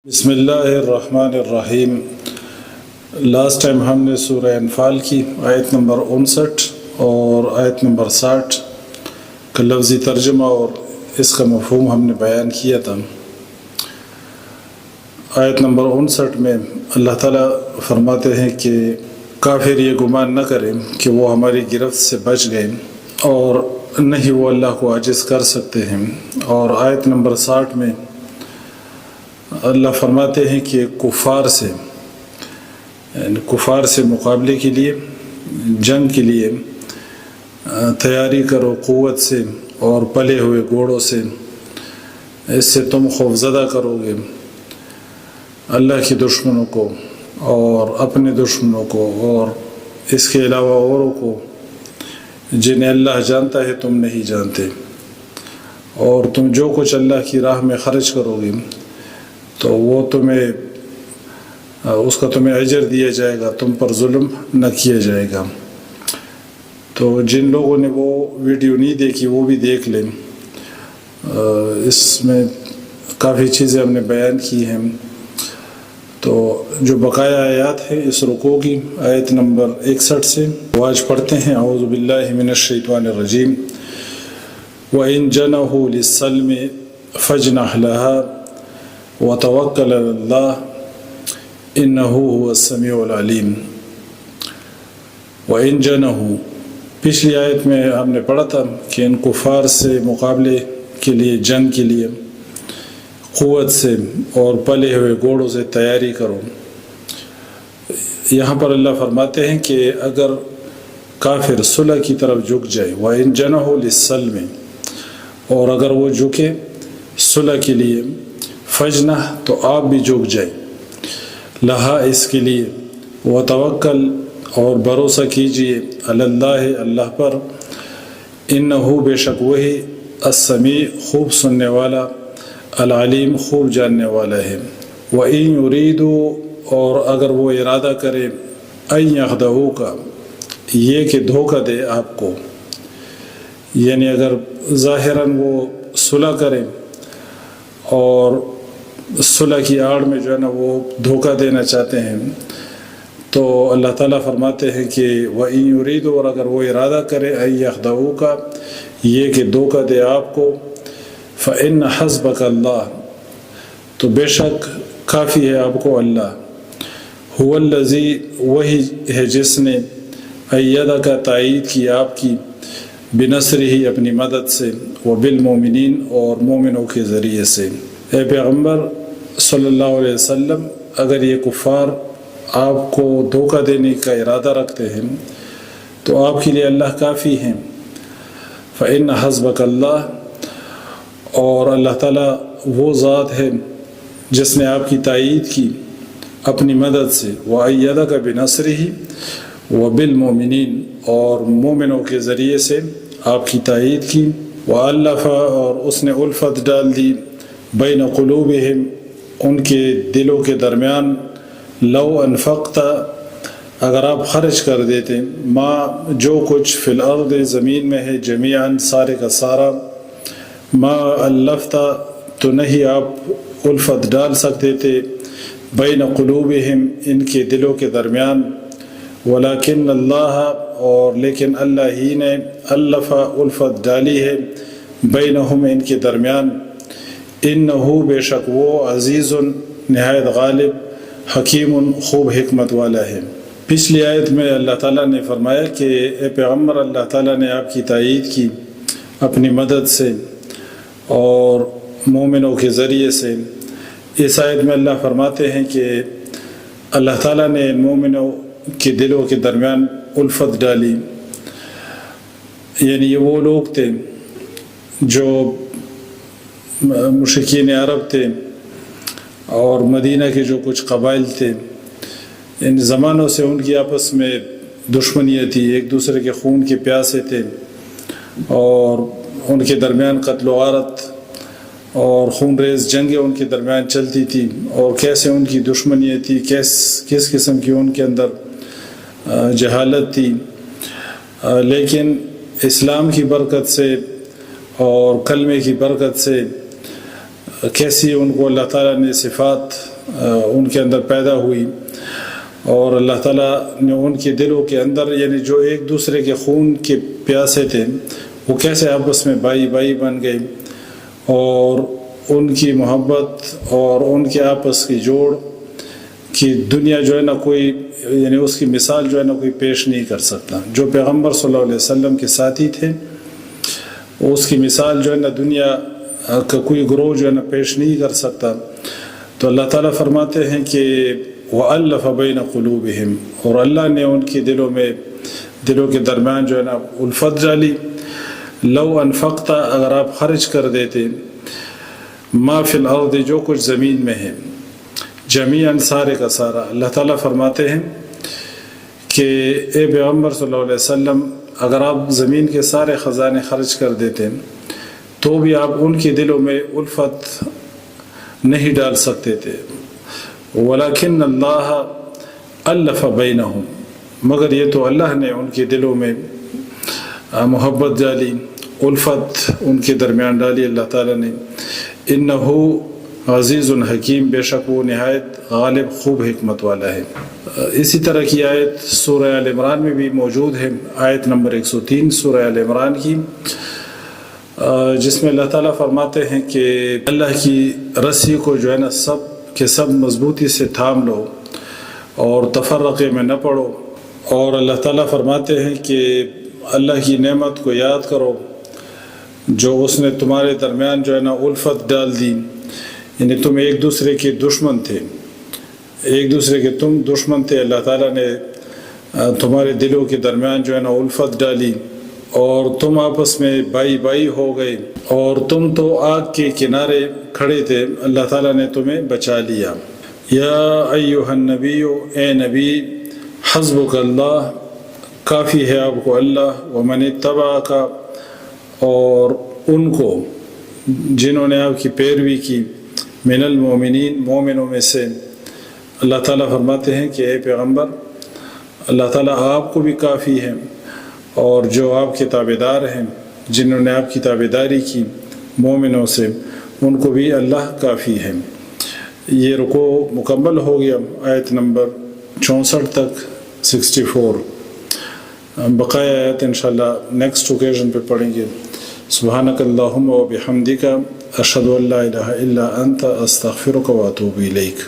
بسم اللہ الرحمن الرحیم۔ لاسٹ ٹائم ہم نے سورہ انفال کی آیت نمبر 59 اور آیت نمبر 60 کا لفظی ترجمہ اور اس کا مفہوم ہم نے بیان کیا تھا۔ آیت نمبر 59 میں اللہ تعالیٰ فرماتے ہیں کہ کافر یہ گمان نہ کریں کہ وہ ہماری گرفت سے بچ گئے اور نہ ہی وہ اللہ کو عاجز کر سکتے ہیں، اور آیت نمبر 60 میں اللہ فرماتے ہیں کہ کفار سے مقابلے کے لیے، جنگ کے لیے تیاری کرو قوت سے اور پلے ہوئے گھوڑوں سے، اس سے تم خوفزدہ کرو گے اللہ کے دشمنوں کو اور اپنے دشمنوں کو اور اس کے علاوہ اوروں کو جنہیں اللہ جانتا ہے تم نہیں جانتے، اور تم جو کچھ اللہ کی راہ میں خرچ کرو گے تو وہ اس کا تمہیں اجر دیا جائے گا، تم پر ظلم نہ کیا جائے گا۔ تو جن لوگوں نے وہ ویڈیو نہیں دیکھی وہ بھی دیکھ لیں، اس میں کافی چیزیں ہم نے بیان کی ہیں۔ تو جو بقایا آیات ہے اس رکوع کی آیت نمبر 61 سے وہ آج پڑھتے ہیں۔ اعوذ باللہ من الشیطان الرجیم۔ وَإِن جَنَحُوا لِلسَّلْمِ فَاجْنَحْ لَهَا وَتَوَكَّلْ عَلَى اللَّهِ إِنَّهُ هُوَ السَّمِيعُ الْعَلِيمُ۔ وَإِن جَنَحُوا، پچھلی آیت میں ہم نے پڑھا تھا کہ ان کفار سے مقابلے کے لیے، جنگ کے لیے قوت سے اور پلے ہوئے گھوڑوں سے تیاری کرو۔ یہاں پر اللہ فرماتے ہیں کہ اگر کافر صلح کی طرف جھک جائے، وَإِن جَنَحُوا لِلسَّلْمِ، اور اگر وہ جھکے صلح کے لیے، فجنح، تو آپ بھی جھک جائیں، لہا، اس کے لیے، وتوکل، اور بھروسہ کیجئے، علی اللہ، اللہ پر، انہو، بے شک وہی، السمیع، خوب سننے والا، العلیم، خوب جاننے والا ہے۔ وَإِن یریدوا، اور اگر وہ ارادہ کرے، ان یخدعوک، یہ کہ دھوکہ دے آپ کو، یعنی اگر ظاہراً وہ صلح کریں اور صلح کی آڑ میں جو ہے نا وہ دھوکہ دینا چاہتے ہیں، تو اللہ تعالیٰ فرماتے ہیں کہ وَإِن یریدوا، اور اگر وہ ارادہ کرے، ان یخدعوک، یہ کہ دھوکہ دے آپ کو، فإن حسبک اللہ، تو بے شک کافی ہے آپ کو اللہ، هو الذی، وہی ہے جس نے، ایدک، تائید کی آپ کی، بنصرہ، اپنی مدد سے، وبالمؤمنین، اور مومنوں کے ذریعے سے۔ اے پیغمبر صلی اللہ علیہ وسلم، اگر یہ کفار آپ کو دھوکہ دینے کا ارادہ رکھتے ہیں تو آپ کے لیے اللہ کافی ہیں۔ فإن حسبک اللہ، اور اللہ تعالیٰ وہ ذات ہے جس نے آپ کی تائید کی اپنی مدد سے، وَأَيَّدَكَ بِنَصْرِهِ وَبِالْمُؤْمِنِينَ، اور مومنوں کے ذریعے سے آپ کی تائید کی، وَأَلَّفَ، اور اس نے الفت ڈال دی، بین قلوبہم، ان کے دلوں کے درمیان، لو انفقت، اگر آپ خرچ کر دیتے، ما، جو کچھ، فی الارض، زمین میں ہے، جمیعاً، سارے کا سارا، ما الفت، تو نہیں آپ الفت ڈال سکتے تھے، بین قلوبہم، ان کے دلوں کے درمیان، ولیکن اللہ، اور لیکن اللہ ہی نے، الف، الفت ڈالی ہے، بینہم، ان کے درمیان، انہو، بے شک وہ، عزیز، نہایت غالب، حکیم، خوب حکمت والا ہے۔ پچھلی آیت میں اللہ تعالیٰ نے فرمایا کہ اے پیغمبر، اللہ تعالیٰ نے آپ کی تائید کی اپنی مدد سے اور مومنوں کے ذریعے سے۔ اس آیت میں اللہ فرماتے ہیں کہ اللہ تعالیٰ نے ان مومنوں کے دلوں کے درمیان الفت ڈالی، یعنی یہ وہ لوگ تھے جو مشرکین عرب تھے اور مدینہ کے جو کچھ قبائل تھے، ان زمانوں سے ان کی آپس میں دشمنیاں تھی، ایک دوسرے کے خون کے پیاسے تھے، اور ان کے درمیان قتل و غارت اور خون ریز جنگیں ان کے درمیان چلتی تھی، اور کیسے ان کی دشمنیاں تھی، کس قسم کی ان کے اندر جہالت تھی، لیکن اسلام کی برکت سے اور کلمے کی برکت سے کیسی ان کو اللہ تعالیٰ نے صفات ان کے اندر پیدا ہوئی، اور اللہ تعالیٰ نے ان کے دلوں کے اندر یعنی جو ایک دوسرے کے خون کے پیاسے تھے وہ کیسے آپس میں بائی بائی بن گئے، اور ان کی محبت اور ان کے آپس کی جوڑ کی دنیا جو ہے نا کوئی یعنی اس کی مثال جو ہے نا کوئی پیش نہیں کر سکتا۔ جو پیغمبر صلی اللہ علیہ وسلم کے ساتھی تھے اس کی مثال جو ہے نا دنیا کا کوئی گروہ جو ہے نا پیش نہیں کر سکتا۔ تو اللہ تعالیٰ فرماتے ہیں کہ وَأَلَّفَ بَيْنَ قُلُوبِهِمْ، اور اللہ نے ان کے دلوں کے درمیان جو ہے نا الفت ڈالی۔ لو انفقتا، اگر آپ خرچ کر دیتے، ما فی الارض، جو کچھ زمین میں ہے، جمیعاً، سارے کا سارا، اللہ تعالیٰ فرماتے ہیں کہ اے پیغمبر صلی اللہ علیہ وسلم اگر آپ زمین کے سارے خزانے خرچ کر دیتے تو بھی آپ ان کے دلوں میں الفت نہیں ڈال سکتے تھے۔ ولیکن اللہ الف بینہم، مگر یہ تو اللہ نے ان کے دلوں میں محبت ڈالی، الفت ان کے درمیان ڈالی اللہ تعالیٰ نے۔ انہ عزیز حکیم، بے شک وہ نہایت غالب خوب حکمت والا ہے۔ اسی طرح کی آیت سورہ آل عمران میں بھی موجود ہے، آیت نمبر 103 سورہ آل عمران کی، جس میں اللہ تعالیٰ فرماتے ہیں کہ اللہ کی رسی کو جو ہے نا سب کے سب مضبوطی سے تھام لو اور تفرقے میں نہ پڑو، اور اللہ تعالیٰ فرماتے ہیں کہ اللہ کی نعمت کو یاد کرو جو اس نے تمہارے درمیان جو ہے نا الفت ڈال دی، یعنی تم ایک دوسرے کے دشمن تھے، ایک دوسرے کے تم دشمن تھے، اللہ تعالیٰ نے تمہارے دلوں کے درمیان جو ہے نا الفت ڈالی اور تم آپس میں بائی بائی ہو گئے، اور تم تو آگ کے کنارے کھڑے تھے، اللہ تعالیٰ نے تمہیں بچا لیا۔ یا ایھا النبی، اے نبی، حسبک اللہ، کافی ہے آپ کو اللہ، ومن اتبعک، اور ان کو جنہوں نے آپ کی پیروی کی، من المومنین، مومنوں میں سے۔ اللہ تعالیٰ فرماتے ہیں کہ اے پیغمبر، اللہ تعالیٰ آپ کو بھی کافی ہے، اور جو آپ کے تابعدار ہیں، جنہوں نے آپ کی تابعداری کی مومنوں سے، ان کو بھی اللہ کافی ہے۔ یہ رکوع مکمل ہو گیا آیت نمبر 64 تک 64۔ بقایا آیت انشاءاللہ نیکسٹ اوکیزن پہ پڑھیں گے۔ سبحانک اللہم و بحمدک، اشہد ان لا الہ الا انت، استغفرک و اتوب الیک۔